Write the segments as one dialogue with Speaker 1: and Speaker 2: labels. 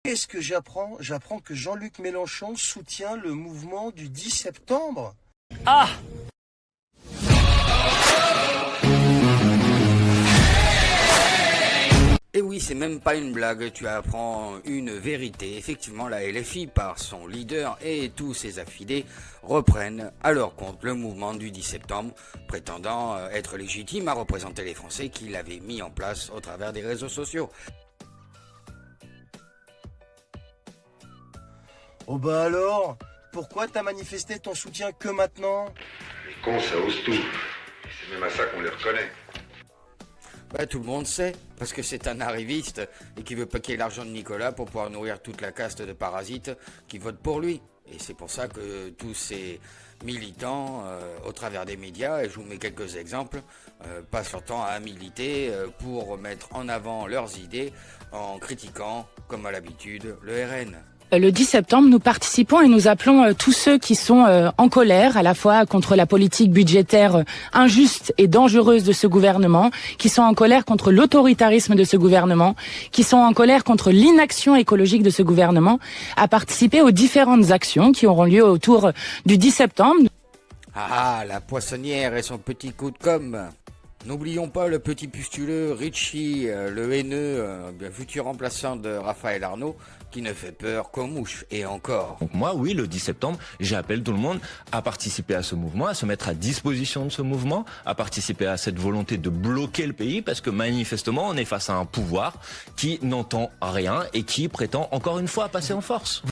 Speaker 1: Qu'est-ce que j'apprends? J'apprends que Jean-Luc Mélenchon soutient le mouvement du 10 septembre.
Speaker 2: Ah! Et oui, c'est même pas une blague, tu apprends une vérité. Effectivement, la LFI, par son leader et tous ses affidés, reprennent à leur compte le mouvement du 10 septembre, prétendant être légitime à représenter les Français qui l'avaient mis en place au travers des réseaux sociaux.
Speaker 1: Oh bah alors, pourquoi t'as manifesté ton soutien que maintenant?
Speaker 3: Les cons, ça ose tout. Et c'est même à ça qu'on les reconnaît.
Speaker 2: Bah, tout le monde sait, parce que c'est un arriviste et qui veut paquer l'argent de Nicolas pour pouvoir nourrir toute la caste de parasites qui votent pour lui. Et c'est pour ça que tous ces militants, au travers des médias, et je vous mets quelques exemples, passent leur temps à militer pour mettre en avant leurs idées en critiquant, comme à l'habitude, le RN.
Speaker 4: Le 10 septembre, nous participons et nous appelons tous ceux qui sont en colère, à la fois contre la politique budgétaire injuste et dangereuse de ce gouvernement, qui sont en colère contre l'autoritarisme de ce gouvernement, qui sont en colère contre l'inaction écologique de ce gouvernement, à participer aux différentes actions qui auront lieu autour du 10 septembre.
Speaker 2: Ah, la poissonnière et son petit coup de com'. N'oublions pas le petit pustuleux Richie, le haineux, futur remplaçant de Raphaël Arnaud, qui ne fait peur qu'aux mouches, et encore.
Speaker 5: Donc moi, oui, le 10 septembre, j'appelle tout le monde à participer à ce mouvement, à se mettre à disposition de ce mouvement, à participer à cette volonté de bloquer le pays, parce que manifestement, on est face à un pouvoir qui n'entend rien et qui prétend encore une fois passer en force.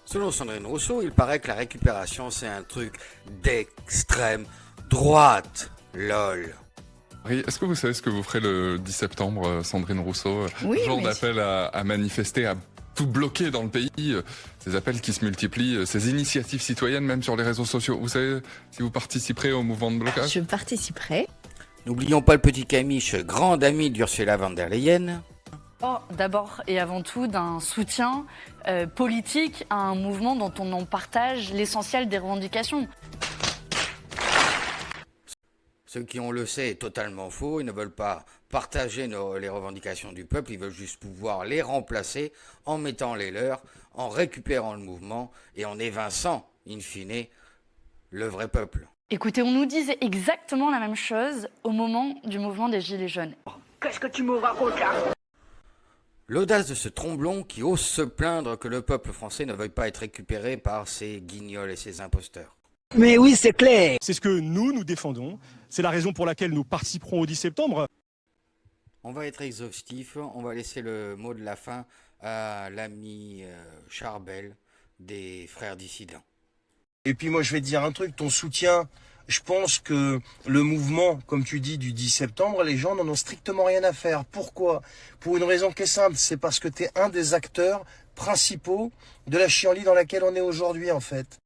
Speaker 2: Selon Sandrine Rousseau, il paraît que la récupération, c'est un truc d'extrême droite. LOL.
Speaker 6: Est-ce que vous savez ce que vous ferez le 10 septembre, Sandrine Rousseau?
Speaker 7: Oui,
Speaker 6: Jour
Speaker 7: mais...
Speaker 6: d'appel à manifester, à tout bloquer dans le pays, ces appels qui se multiplient, ces initiatives citoyennes même sur les réseaux sociaux. Vous savez si vous participerez au mouvement de blocage?
Speaker 7: Je participerai.
Speaker 2: N'oublions pas le petit Camiche, grande amie d'Ursula von der Leyen.
Speaker 8: D'abord et avant tout d'un soutien politique à un mouvement dont on en partage l'essentiel des revendications.
Speaker 2: Ceux qui, on le sait, est totalement faux, ils ne veulent pas partager les revendications du peuple, ils veulent juste pouvoir les remplacer en mettant les leurs, en récupérant le mouvement et en évinçant, in fine, le vrai peuple.
Speaker 8: Écoutez, on nous disait exactement la même chose au moment du mouvement des Gilets jaunes.
Speaker 9: Qu'est-ce que tu me racontes là?
Speaker 2: L'audace de ce tromblon qui ose se plaindre que le peuple français ne veuille pas être récupéré par ces guignols et ces imposteurs.
Speaker 9: Mais oui, c'est clair.
Speaker 10: C'est ce que nous défendons. C'est la raison pour laquelle nous participerons au 10 septembre.
Speaker 2: On va être exhaustif, on va laisser le mot de la fin à l'ami Charbel des Frères Dissidents.
Speaker 1: Et puis moi je vais te dire un truc, ton soutien, je pense que le mouvement, comme tu dis, du 10 septembre, les gens n'en ont strictement rien à faire. Pourquoi? Pour une raison qui est simple, c'est parce que tu es un des acteurs principaux de la chienlit dans laquelle on est aujourd'hui en fait.